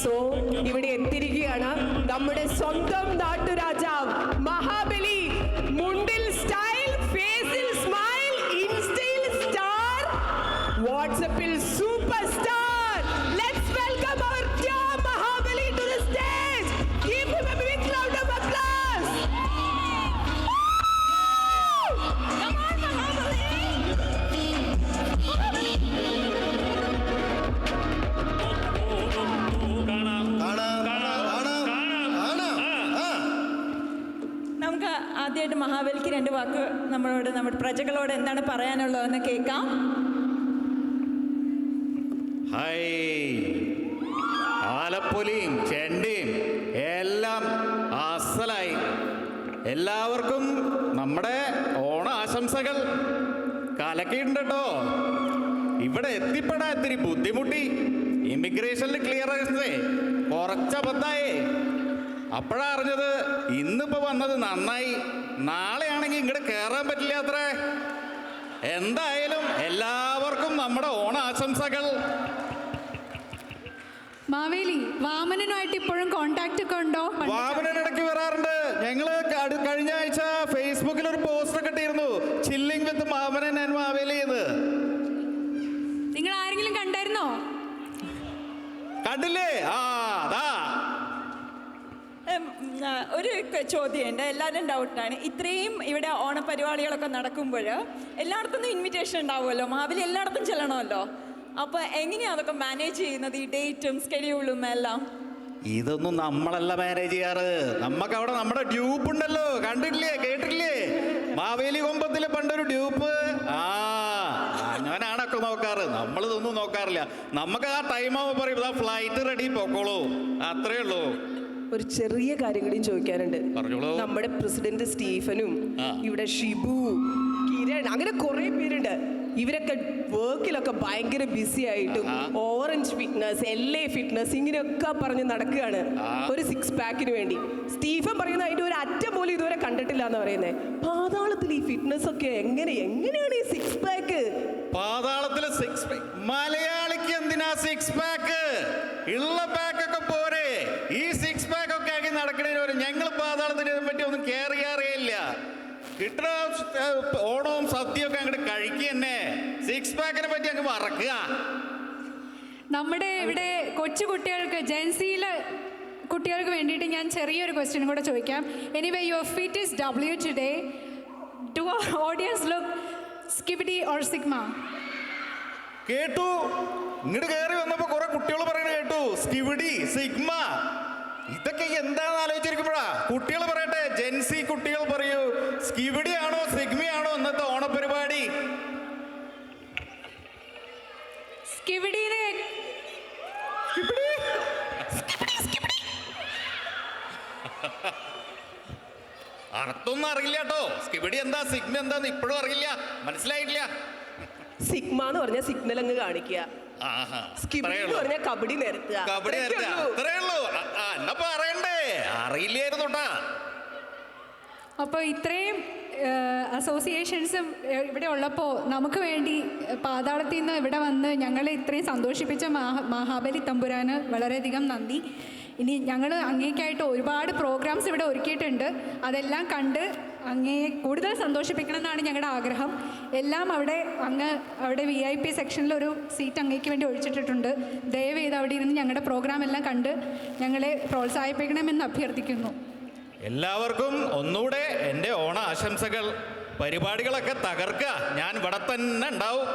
So ഇവിടെ എത്തിയിരിക്കുകയാണ് നമ്മുടെ സ്വന്തം നാട്ടുരാജാവ് മഹാബലി. മുണ്ടിൽ സ്റ്റൈൽ, ഫേസിൽ സ്മൈൽ, ഇൻസ്റ്റയിൽ സ്റ്റാർ, വാട്സ്ആപ്പിൽ super star. Let's welcome our dear Mahabali to the stage. Give him a big round of applause. Come on Mahabali. നമുക്ക് ആദ്യമായിട്ട് മഹാബലിക്ക് 2 വാക്ക് നമ്മുടെ പ്രജകളോട് എന്താണ് പറയാനുള്ളതെന്ന് കേൾക്കാം. ഹായ്, ആലപ്പൊലിയും ചെണ്ടയും എല്ലാം അസലായി. എല്ലാവർക്കും നമ്മുടെ ഓണ ആശംസകൾ. കലക്കിയിട്ടുണ്ട് കേട്ടോ. ഇവിടെ എത്തിപ്പെടാൻ ഇത്തിരി ബുദ്ധിമുട്ടി. ഇമിഗ്രേഷനിൽ ക്ലിയറൻസേ കുറച്ചബദ്ധായേ. അപ്പോഴാ അറിഞ്ഞത് ഇന്നിപ്പോ വന്നത് നന്നായി. നാളെയാണെങ്കിൽ ഇങ്ങോട്ട് കയറാൻ പറ്റില്ല അത്രേ. എന്തായാലും എല്ലാവർക്കും നമ്മുടെ ഓണ ആശംസകൾ. മാവേലി, വാമനനുമായിട്ട് ഇപ്പോഴും കോണ്ടാക്ട് ഒക്കെ ഉണ്ടോ? വാമനൻ ഇടയ്ക്ക് വരാറുണ്ട്. ഞങ്ങള് കഴിഞ്ഞ ആഴ്ച ഫേസ്ബുക്കിൽ ഒരു പോസ്റ്റർ ഒക്കെ ഇട്ടിരുന്നു, chilling with Vamanan and Maveli എന്ന്. നിങ്ങൾ ആരെങ്കിലും കണ്ടായിരുന്നോ? കണ്ടില്ലേ? ആ അതാ. ഒരു ചോദ്യമുണ്ട്, എല്ലാവരും ഡൗട്ടാണ്. ഇത്രയും ഇവിടെ ഓണപരിപാടികളൊക്കെ നടക്കുമ്പോൾ എല്ലായിടത്തും ഇൻവിറ്റേഷൻ ഉണ്ടാവുമല്ലോ, മഹാബലി എല്ലായിടത്തും ചെല്ലണമല്ലോ. അപ്പോൾ എങ്ങനെയാണ് അതൊക്കെ മാനേജ് ചെയ്യുന്നത്, ഈ ഡേറ്റും സ്കെഡ്യൂളും എല്ലാം? ഇതൊന്നും നമ്മളല്ല മാനേജ് ചെയ്യാറ്. നമുക്ക് അവിടെ നമ്മുടെ ഡ്യൂപ്പ് ഉണ്ടല്ലോ, കണ്ടിട്ടില്ലേ, കേട്ടിട്ടില്ലേ? മാവേലി കൊമ്പത്തില് പണ്ടൊരു ഡ്യൂപ്പ്. ആ അങ്ങനാണൊക്കെ നോക്കാറ്. നമ്മളിതൊന്നും നോക്കാറില്ല. നമുക്ക് ആ ടൈം ആവുമ്പോൾ പറയും, ആ ഫ്ലൈറ്റ് റെഡി പൊക്കോളൂ, അത്രേ ഉള്ളൂ. ഒരു ചെറിയ കാര്യം കൂടിയും ചോദിക്കാനുണ്ട്. പറഞ്ഞോളൂ. നമ്മുടെ പ്രസിഡന്റ് സ്റ്റീഫനും ഇവിടെ ഷിബു, കിരൺ, അങ്ങനെ കുറെ പേരുണ്ട്. ഇവരൊക്കെ വർക്കിലൊക്കെ ഭയങ്കര ബിസി ആയിട്ടും ഓറഞ്ച് ഫിറ്റ്നസ്, LA ഫിറ്റ്നസ് ഇങ്ങനെയൊക്കെ പറഞ്ഞ് നടക്കുകയാണ് ഒരു 6 പാക്കിന് വേണ്ടി. സ്റ്റീഫൻ പറയുന്നത് അതിന്റെ ഒരു അറ്റം പോലും ഇതുവരെ കണ്ടിട്ടില്ല എന്ന് പറയുന്നത്. പാതാളത്തിൽ ഈ ഫിറ്റ്നസ് ഒക്കെ എങ്ങനെയാണ് ഈ 6 പാക്ക്? പാതാളത്തില് 6 പാക്ക്. മലയാളിക്ക് എന്തിനാ 6 പാക്ക്? ഉള്ള പാക്കൊക്കെ പോരെ. ഈ 6 പാക്ക് ഒക്കെ ആക്കി നടക്കണേന് വരെ ഞങ്ങൾ പാതാളത്തിനെ പറ്റി ഒന്നും കെയർ ചെയ്യാറില്ല. കിട്ടുന്ന ഓണവും സദ്യയൊക്കെ അങ്ങോട്ട് കഴിക്കുക തന്നെ. 6 പാക്കിനെ പറ്റി അങ്ങ് മറക്കുക. നമ്മുടെ ഇവിടെ കൊച്ചു കുട്ടികൾക്ക്, ജെൻസിയിലെ കുട്ടികൾക്ക് വേണ്ടിയിട്ട് ഞാൻ ചെറിയൊരു ക്വസ്റ്റ്യൻ കൂടെ ചോദിക്കാം. Anyway, your fit is W today. Do audience look skibidi or sigma? കേട്ടു, ഇങ്ങോട്ട് കയറി വന്നപ്പോ കുറെ കുട്ടികൾ പറയുന്നത് കേട്ടു, സ്കിബിഡി, സിഗ്മ. ഇതൊക്കെ എന്താണെന്ന് ആലോചിച്ചിരിക്കുമ്പോഴാ കുട്ടികൾ പറയട്ടെ. ജെൻസി കുട്ടികൾ പറയൂ, സ്കിബിഡി ആണോ സിഗ്മയാണോ ഇന്നത്തെ ഓണപരിപാടി? സ്കിബിഡിനെ അർത്ഥമൊന്നും അറിയില്ല കേട്ടോ. സ്കിബിഡി എന്താ സിഗ്മ എന്താന്ന് ഇപ്പോഴും അറിയില്ല, മനസ്സിലായിട്ടില്ല. സിഗ്മ എന്ന് പറഞ്ഞാൽ സിഗ്നൽ അങ്ങ് കാണിക്കുക, സ്കിബിഡി എന്ന് പറഞ്ഞാൽ കബഡി നിരത്തുക. കബഡി അത്രേ ഉള്ളൂ. എന്നാ പറയണ്ടേ, അറിയില്ലായിരുന്നു കേട്ടാ. അപ്പോൾ ഇത്രയും അസോസിയേഷൻസും ഇവിടെ ഉള്ളപ്പോൾ നമുക്ക് വേണ്ടി പാതാളത്തിൽ നിന്ന് ഇവിടെ വന്ന് ഞങ്ങളെ ഇത്രയും സന്തോഷിപ്പിച്ച മഹാബലി തമ്പുരാന് വളരെയധികം നന്ദി. ഇനി ഞങ്ങൾ അങ്ങേക്കായിട്ട് ഒരുപാട് പ്രോഗ്രാംസ് ഇവിടെ ഒരുക്കിയിട്ടുണ്ട്. അതെല്ലാം കണ്ട് അങ്ങയെ കൂടുതൽ സന്തോഷിപ്പിക്കണം എന്നാണ് ഞങ്ങളുടെ ആഗ്രഹം. എല്ലാം അവിടെ VIP സെക്ഷനിൽ ഒരു സീറ്റ് അങ്ങേക്ക് വേണ്ടി ഒഴിച്ചിട്ടിട്ടുണ്ട്. ദയവ് ചെയ്ത് അവിടെ ഇരുന്ന് ഞങ്ങളുടെ പ്രോഗ്രാം എല്ലാം കണ്ട് ഞങ്ങളെ പ്രോത്സാഹിപ്പിക്കണമെന്ന് അഭ്യർത്ഥിക്കുന്നു. എല്ലാവർക്കും ഒന്നുകൂടെ എൻ്റെ ഓണ ആശംസകൾ. പരിപാടികളൊക്കെ തകർക്കുക. ഞാൻ ഇവിടെ തന്നെ ഉണ്ടാവും.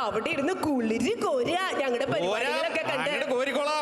അവിടെ ഇരുന്ന് കുളിര് കോരുക, ഞങ്ങളുടെ പരിപാടികളൊക്കെ കണ്ട്. കോരിക്കോളാ.